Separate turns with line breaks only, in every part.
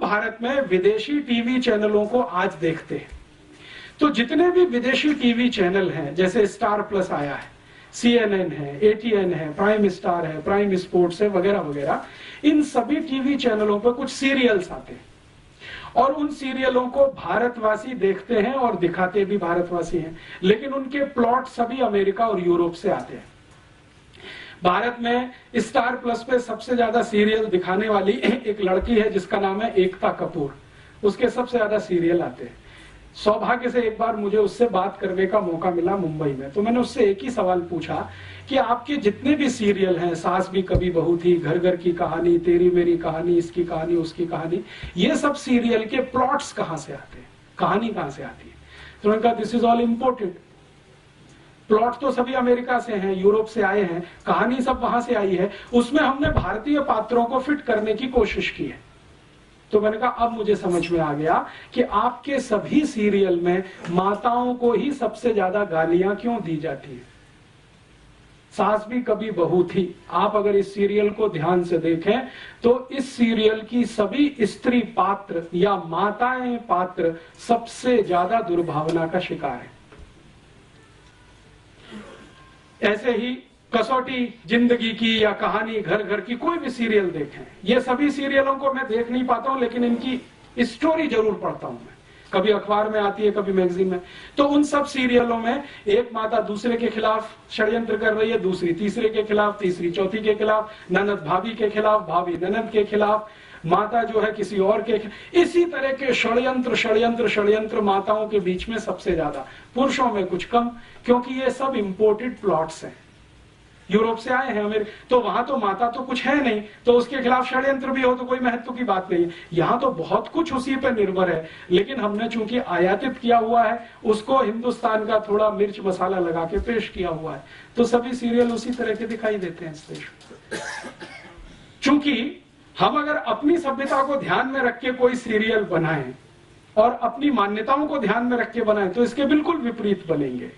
भारत में विदेशी टीवी चैनलों को आज देखते हैं, तो जितने भी विदेशी टीवी चैनल हैं, जैसे स्टार प्लस आया है, CNN है, ATN है, प्राइम स्टार है, प्राइम स्पोर्ट्स है, वगैरह वगैरह, इन सभी टीवी चैनलों पर कुछ सीरियल्स आते हैं और उन सीरियलों को भारतवासी देखते हैं और दिखाते भी भारतवासी हैं, लेकिन उनके प्लॉट सभी अमेरिका और यूरोप से आते हैं। भारत में स्टार प्लस पे सबसे ज्यादा सीरियल दिखाने वाली एक लड़की है जिसका नाम है एकता कपूर, उसके सबसे ज्यादा सीरियल आते हैं। सौभाग्य से एक बार मुझे उससे बात करने का मौका मिला मुंबई में, तो मैंने उससे एक ही सवाल पूछा कि आपके जितने भी सीरियल हैं, सास भी कभी बहू थी, घर घर की कहानी, तेरी मेरी कहानी, इसकी कहानी, उसकी कहानी, ये सब सीरियल के प्लॉट्स कहां से आते हैं, कहानी कहां से आती है? तो उन्होंने कहा this is all imported. Plot तो सभी अमेरिका से हैं, यूरोप से आए हैं, कहानी सब वहां से आई है, उसमें हमने भारतीय पात्रों को फिट करने की कोशिश की है। तो मैंने कहा अब मुझे समझ में आ गया कि आपके सभी सीरियल में माताओं को ही सबसे ज्यादा गालियां क्यों दी जाती है। सास भी कभी बहू थी, आप अगर इस सीरियल को ध्यान से देखें तो इस सीरियल की सभी स्त्री पात्र या माताएं पात्र सबसे ज्यादा दुर्भावना का शिकार है। ऐसे ही कसौटी जिंदगी की या कहानी घर घर की, कोई भी सीरियल देखें, ये सभी सीरियलों को मैं देख नहीं पाता हूं, लेकिन इनकी स्टोरी जरूर पढ़ता हूं मैं, कभी अखबार में आती है, कभी मैगजीन में। तो उन सब सीरियलों में एक माता दूसरे के खिलाफ षड्यंत्र कर रही है, दूसरी तीसरे के खिलाफ, तीसरी चौथी के खिलाफ, ननद भाभी के खिलाफ, भाभी ननद के खिलाफ, माता जो है किसी और के, इसी तरह के षड्यंत्र षड्यंत्र षड्यंत्र माताओं के बीच में सबसे ज्यादा, पुरुषों में कुछ कम, क्योंकि ये सब इंपोर्टेड प्लॉट्स हैं, यूरोप से आए हैं अमेरिका, तो वहां तो माता तो कुछ है नहीं, तो उसके खिलाफ षड्यंत्र भी हो तो कोई महत्व की बात नहीं है। यहां तो बहुत कुछ उसी पर निर्भर है, लेकिन हमने चूंकि आयातित किया हुआ है, उसको हिंदुस्तान का थोड़ा मिर्च मसाला लगा के पेश किया हुआ है, तो सभी सीरियल उसी तरह के दिखाई देते हैं इस देश में। चूंकि हम अगर अपनी सभ्यता को ध्यान में रख के कोई सीरियल बनाएं और अपनी मान्यताओं को ध्यान में रख के बनाएं, तो इसके बिल्कुल विपरीत बनेंगे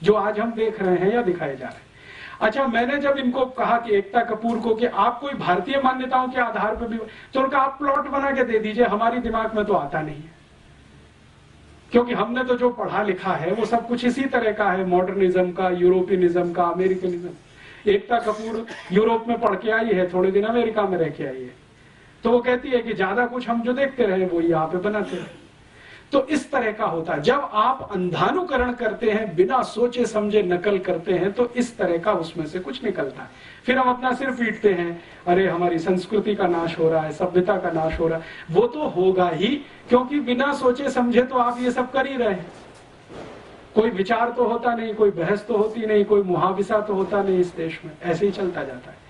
जो आज हम देख रहे हैं या दिखाए जा रहे हैं। अच्छा, मैंने जब इनको कहा कि एकता कपूर को कि आप कोई भारतीय मान्यताओं के आधार पर भी, तो उनका आप प्लॉट बना के दे दीजिए, हमारी दिमाग में तो आता नहीं है, क्योंकि हमने तो जो पढ़ा लिखा है वो सब कुछ इसी तरह का है, मॉडर्निज्म का, यूरोपियनिज्म का, अमेरिकनिज्म। एकता कपूर यूरोप में पढ़ के आई है, थोड़े दिन अमेरिका में रह के आई है, तो वो कहती है कि ज्यादा कुछ हम जो देखते रहे वो यहाँ पे बनाते रहे। तो इस तरह का होता है, जब आप अंधानुकरण करते हैं, बिना सोचे समझे नकल करते हैं, तो इस तरह का उसमें से कुछ निकलता है। फिर हम अपना सिर पीटते हैं, अरे हमारी संस्कृति का नाश हो रहा है, सभ्यता का नाश हो रहा है। वो तो होगा ही, क्योंकि बिना सोचे समझे तो आप ये सब कर ही रहे हैं। कोई विचार तो होता नहीं, कोई बहस तो होती नहीं, कोई मुहाविसा तो होता नहीं इस देश में, ऐसे ही चलता जाता है।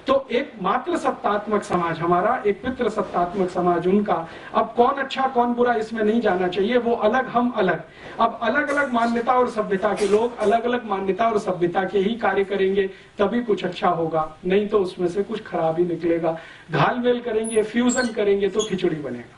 तो एक मात्र सत्तात्मक समाज हमारा, एक पितृ सत्तात्मक समाज उनका, अब कौन अच्छा कौन बुरा इसमें नहीं जाना चाहिए, वो अलग हम अलग। अब अलग अलग मान्यता और सभ्यता के लोग अलग अलग मान्यता और सभ्यता के ही कार्य करेंगे, तभी कुछ अच्छा होगा, नहीं तो उसमें से कुछ खराब ही निकलेगा। घालमेल करेंगे, फ्यूजन करेंगे तो खिचड़ी बनेगा।